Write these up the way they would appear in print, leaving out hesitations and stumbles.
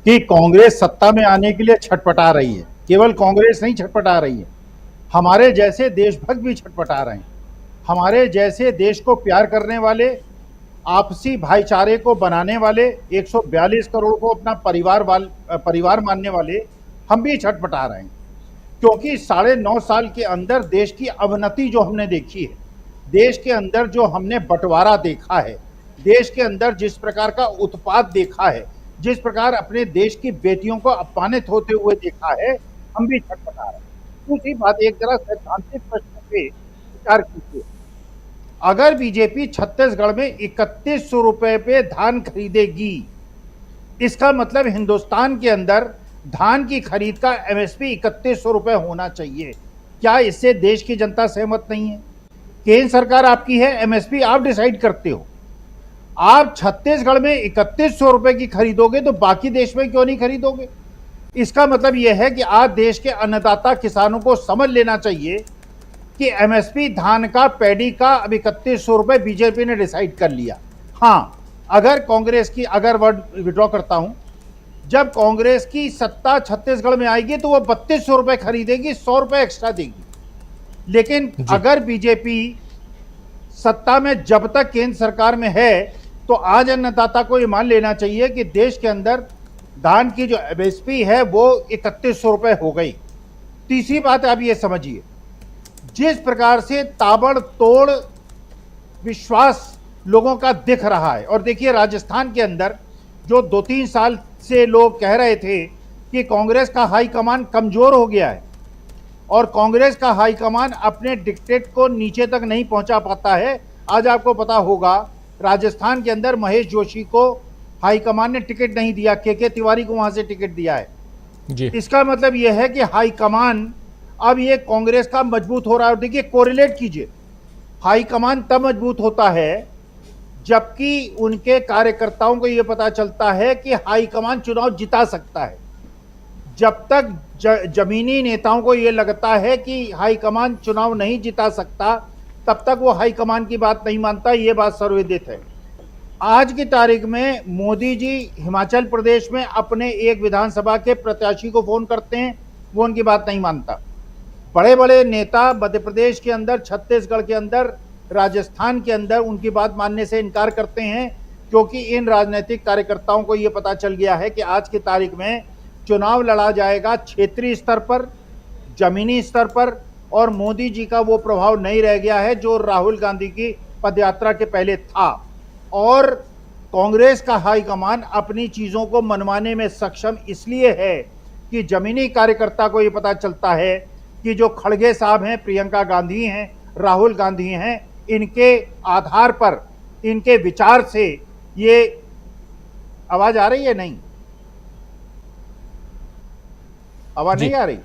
कि कांग्रेस सत्ता में आने के लिए छटपटा रही है। केवल कांग्रेस नहीं छटपटा रही है, हमारे जैसे देशभक्त भी छटपटा रहे हैं। हमारे जैसे देश को प्यार करने वाले, आपसी भाईचारे को बनाने वाले, 142 करोड़ को अपना परिवार मानने वाले हम भी छटपटा रहे हैं। क्योंकि 9.5 साल के अंदर देश की अवनति जो हमने देखी है, देश के अंदर जो हमने बंटवारा देखा है, देश के अंदर जिस प्रकार का उत्पात देखा है, जिस प्रकार अपने देश की बेटियों को अपमानित होते हुए देखा है, हम भी छटपटा रहे हैं। दूसरी बात, एक जरा सैद्धांतिक प्रश्न पे विचार कीजिए। अगर बीजेपी छत्तीसगढ़ में 3100 रुपए पे धान खरीदेगी, इसका मतलब हिंदुस्तान के अंदर धान की खरीद का एमएसपी 3100 रुपए होना चाहिए। क्या इससे देश की जनता सहमत नहीं है? केंद्र सरकार आपकी है, एमएसपी आप डिसाइड करते हो। आप छत्तीसगढ़ में 3100 रुपए की खरीदोगे तो बाकी देश में क्यों नहीं खरीदोगे? इसका मतलब यह है कि आज देश के अन्नदाता किसानों को समझ लेना चाहिए कि एमएसपी धान का, पैडी का अब 3100 रुपए बीजेपी ने डिसाइड कर लिया। हां, अगर कांग्रेस की, अगर वर्ड विड्रॉ करता हूं, जब कांग्रेस की सत्ता छत्तीसगढ़ में आएगी तो वो 3200 रुपए खरीदेगी, 100 रुपए एक्स्ट्रा देगी। लेकिन अगर बीजेपी सत्ता में जब तक केंद्र सरकार में है, तो आज अन्नदाता को ये मान लेना चाहिए कि देश के अंदर धान की जो एमएसपी है वो 3100 रुपए हो गई। तीसरी बात आप ये समझिए, जिस प्रकार से ताबड़तोड़ विश्वास लोगों का दिख रहा है, और देखिए राजस्थान के अंदर जो 2-3 साल से लोग कह रहे थे कि कांग्रेस का हाईकमान कमजोर हो गया है और कांग्रेस का हाईकमान अपने डिक्टेट को नीचे तक नहीं पहुंचा पाता है। आज आपको पता होगा राजस्थान के अंदर महेश जोशी को हाईकमान ने टिकट नहीं दिया, के तिवारी को वहां से टिकट दिया है जी। इसका मतलब यह है कि हाईकमान अब ये कांग्रेस का मजबूत हो रहा है। देखिए, कोरिलेट कीजिए, हाईकमान तब मजबूत होता है जबकि उनके कार्यकर्ताओं को यह पता चलता है कि हाईकमान चुनाव जिता सकता है। जब तक जमीनी नेताओं को यह लगता है कि हाईकमान चुनाव नहीं जिता सकता, तब तक वो हाईकमान की बात नहीं मानता। ये बात सर्वविदित है। आज की तारीख में मोदी जी हिमाचल प्रदेश में अपने एक विधानसभा के प्रत्याशी को फोन करते हैं, वो उनकी बात नहीं मानता। बड़े बड़े नेता मध्य प्रदेश के अंदर, छत्तीसगढ़ के अंदर, राजस्थान के अंदर उनकी बात मानने से इनकार करते हैं, क्योंकि इन राजनीतिक कार्यकर्ताओं को यह पता चल गया है कि आज की तारीख में चुनाव लड़ा जाएगा क्षेत्रीय स्तर पर, जमीनी स्तर पर, और मोदी जी का वो प्रभाव नहीं रह गया है जो राहुल गांधी की पदयात्रा के पहले था। और कांग्रेस का हाईकमान अपनी चीजों को मनवाने में सक्षम इसलिए है कि जमीनी कार्यकर्ता को यह पता चलता है कि जो खड़गे साहब हैं, प्रियंका गांधी हैं, राहुल गांधी हैं, इनके आधार पर, इनके विचार से ये आवाज आ रही है? नहीं, आवाज नहीं आ रही?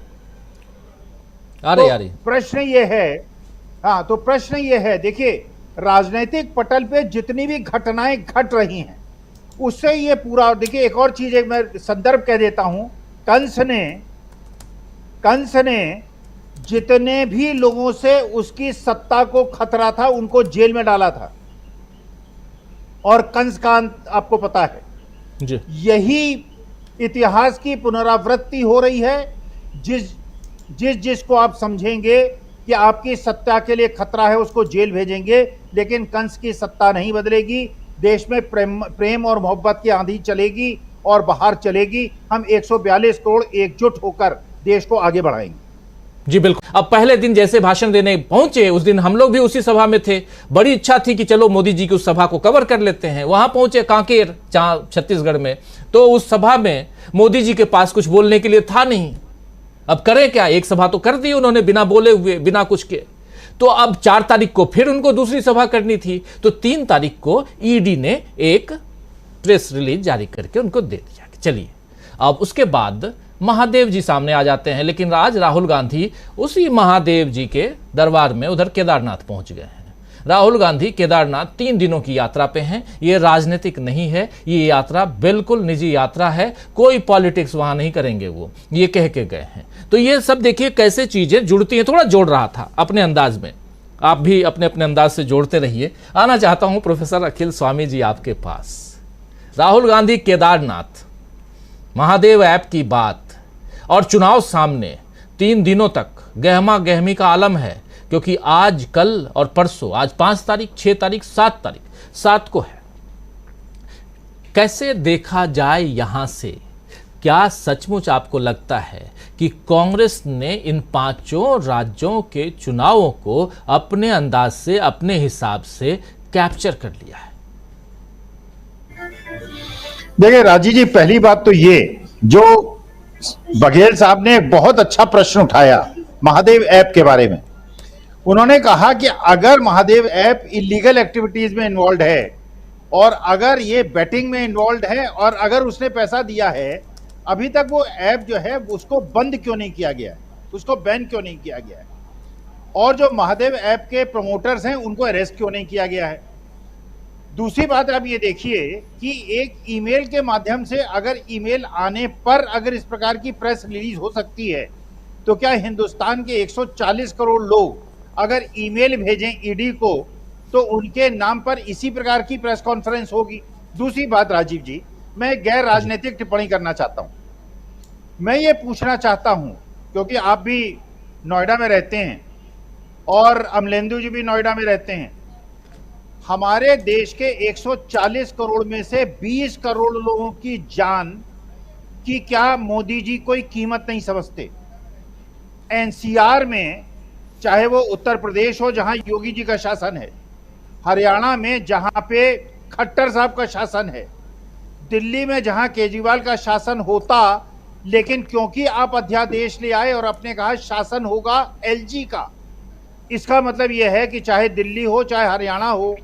आ रही। प्रश्न ये है, हाँ, तो प्रश्न ये है, देखिए राजनीतिक पटल पे जितनी भी घटनाएं घट रही हैं उससे ये पूरा, देखिए एक और चीज, एक मैं संदर्भ कह देता हूं, कंस ने जितने भी लोगों से उसकी सत्ता को खतरा था उनको जेल में डाला था, और कंस का अंत आपको पता है जी। यही इतिहास की पुनरावृत्ति हो रही है। जिसको आप समझेंगे कि आपकी सत्ता के लिए खतरा है उसको जेल भेजेंगे, लेकिन कंस की सत्ता नहीं बदलेगी। देश में प्रेम और मोहब्बत की आंधी चलेगी और बाहर चलेगी। हम 142 करोड़ एकजुट होकर देश को आगे बढ़ाएंगे। जी बिल्कुल। अब पहले दिन जैसे भाषण देने पहुंचे, उस दिन हम लोग भी उसी सभा में थे। बड़ी इच्छा थी कि चलो मोदी जी की उस सभा को कवर कर लेते हैं। वहां पहुंचे कांकेर, छत्तीसगढ़ में, तो उस सभा में मोदी जी के पास कुछ बोलने के लिए था नहीं। अब करें क्या? एक सभा तो कर दी उन्होंने बिना बोले हुए, बिना कुछ के। तो अब 4 तारीख को फिर उनको दूसरी सभा करनी थी, तो 3 तारीख को ईडी ने एक प्रेस रिलीज जारी करके उनको दे दिया। चलिए, अब उसके बाद महादेव जी सामने आ जाते हैं। लेकिन आज राहुल गांधी उसी महादेव जी के दरबार में उधर केदारनाथ पहुंच गए हैं। राहुल गांधी केदारनाथ 3 दिनों की यात्रा पे हैं। ये राजनीतिक नहीं है, ये यात्रा बिल्कुल निजी यात्रा है। कोई पॉलिटिक्स वहां नहीं करेंगे, वो ये कह के गए हैं। तो ये सब देखिए कैसे चीजें जुड़ती हैं। थोड़ा जोड़ रहा था अपने अंदाज में, आप भी अपने अपने अंदाज से जोड़ते रहिए। आना चाहता हूं प्रोफेसर अखिल स्वामी जी आपके पास। राहुल गांधी केदारनाथ, महादेव ऐप की बात और चुनाव सामने, 3 दिनों तक गहमा गहमी का आलम है, क्योंकि आज, कल और परसों, आज 5 तारीख, 6 तारीख, 7 तारीख, 7 को है। कैसे देखा जाए यहां से? क्या सचमुच आपको लगता है कि कांग्रेस ने इन 5 राज्यों के चुनावों को अपने अंदाज से, अपने हिसाब से कैप्चर कर लिया है? देखिए राजीव जी, पहली बात तो ये, जो बघेल साहब ने एक बहुत अच्छा प्रश्न उठाया महादेव ऐप के बारे में। उन्होंने कहा कि अगर महादेव ऐप इलीगल एक्टिविटीज में इन्वॉल्व है और अगर ये बेटिंग में इन्वॉल्व है और अगर उसने पैसा दिया है, अभी तक वो ऐप जो है उसको बंद क्यों नहीं किया गया है, उसको बैन क्यों नहीं किया गया है, और जो महादेव ऐप के प्रमोटर्स हैं उनको अरेस्ट क्यों नहीं किया गया है। दूसरी बात आप ये देखिए कि एक ईमेल के माध्यम से, अगर ईमेल आने पर अगर इस प्रकार की प्रेस रिलीज हो सकती है, तो क्या हिंदुस्तान के 140 करोड़ लोग अगर ईमेल भेजें ईडी को तो उनके नाम पर इसी प्रकार की प्रेस कॉन्फ्रेंस होगी? दूसरी बात राजीव जी, मैं गैर राजनीतिक टिप्पणी करना चाहता हूं। मैं ये पूछना चाहता हूं, क्योंकि आप भी नोएडा में रहते हैं और अमलेंदु जी भी नोएडा में रहते हैं, हमारे देश के 140 करोड़ में से 20 करोड़ लोगों की जान की क्या मोदी जी कोई कीमत नहीं समझते? एनसीआर में, चाहे वो उत्तर प्रदेश हो जहां योगी जी का शासन है, हरियाणा में जहां पे खट्टर साहब का शासन है, दिल्ली में जहां केजरीवाल का शासन होता, लेकिन क्योंकि आप अध्यादेश ले आए और आपने कहा शासन होगा एलजी का, इसका मतलब यह है कि चाहे दिल्ली हो, चाहे हरियाणा हो,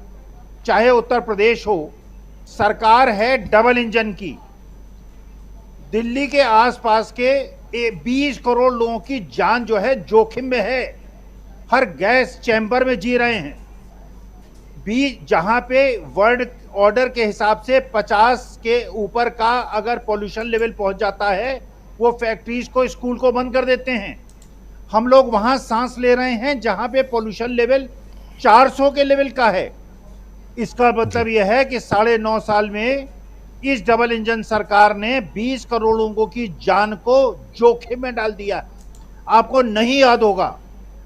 चाहे उत्तर प्रदेश हो, सरकार है डबल इंजन की। दिल्ली के आसपास के 20 करोड़ लोगों की जान जो है जोखिम में है, हर गैस चैम्बर में जी रहे हैं। जहां पे वर्ल्ड ऑर्डर के हिसाब से 50 के ऊपर का अगर पॉल्यूशन लेवल पहुंच जाता है, वो फैक्ट्रीज को, स्कूल को बंद कर देते हैं। हम लोग वहां सांस ले रहे हैं जहां पे पॉल्यूशन लेवल 400 के लेवल का है। इसका मतलब यह है कि 9.5 साल में इस डबल इंजन सरकार ने 20 करोड़ लोगों की जान को जोखिम में डाल दिया। आपको नहीं याद होगा,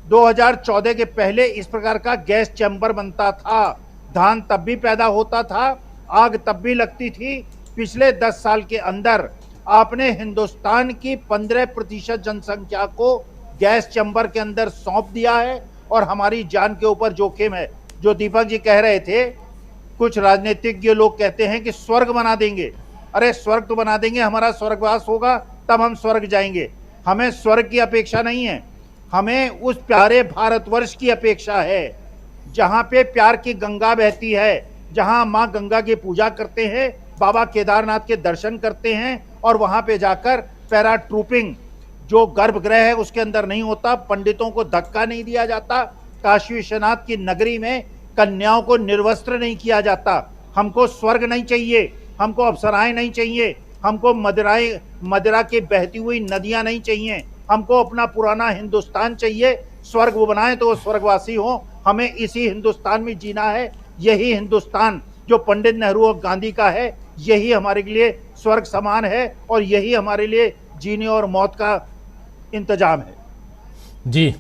2014 के पहले इस प्रकार का गैस चैम्बर बनता था, धान तब भी पैदा होता था, आग तब भी लगती थी। पिछले 10 साल के अंदर आपने हिंदुस्तान की 15% जनसंख्या को गैस चैम्बर के अंदर सौंप दिया है और हमारी जान के ऊपर जोखिम है। जो दीपक जी कह रहे थे, कुछ राजनीतिज्ञ लोग कहते हैं कि स्वर्ग बना देंगे। अरे स्वर्ग तो बना देंगे, हमारा स्वर्गवास होगा तब हम स्वर्ग जाएंगे। हमें स्वर्ग की अपेक्षा नहीं है, हमें उस प्यारे भारतवर्ष की अपेक्षा है जहां पे प्यार की गंगा बहती है, जहां मां गंगा की पूजा करते हैं, बाबा केदारनाथ के दर्शन करते हैं और वहां पे जाकर पैरा ट्रूपिंग जो गर्भगृह है उसके अंदर नहीं होता, पंडितों को धक्का नहीं दिया जाता, काशी विश्वनाथ की नगरी में कन्याओं को निर्वस्त्र नहीं किया जाता। हमको स्वर्ग नहीं चाहिए, हमको अप्सराएं नहीं चाहिए, हमको मदिरा की बहती हुई नदियां नहीं चाहिए, हमको अपना पुराना हिंदुस्तान चाहिए। स्वर्ग वो बनाए तो वो स्वर्गवासी हो, हमें इसी हिंदुस्तान में जीना है। यही हिंदुस्तान जो पंडित नेहरू और गांधी का है, यही हमारे लिए स्वर्ग समान है और यही हमारे लिए जीने और मौत का इंतजाम है। जी।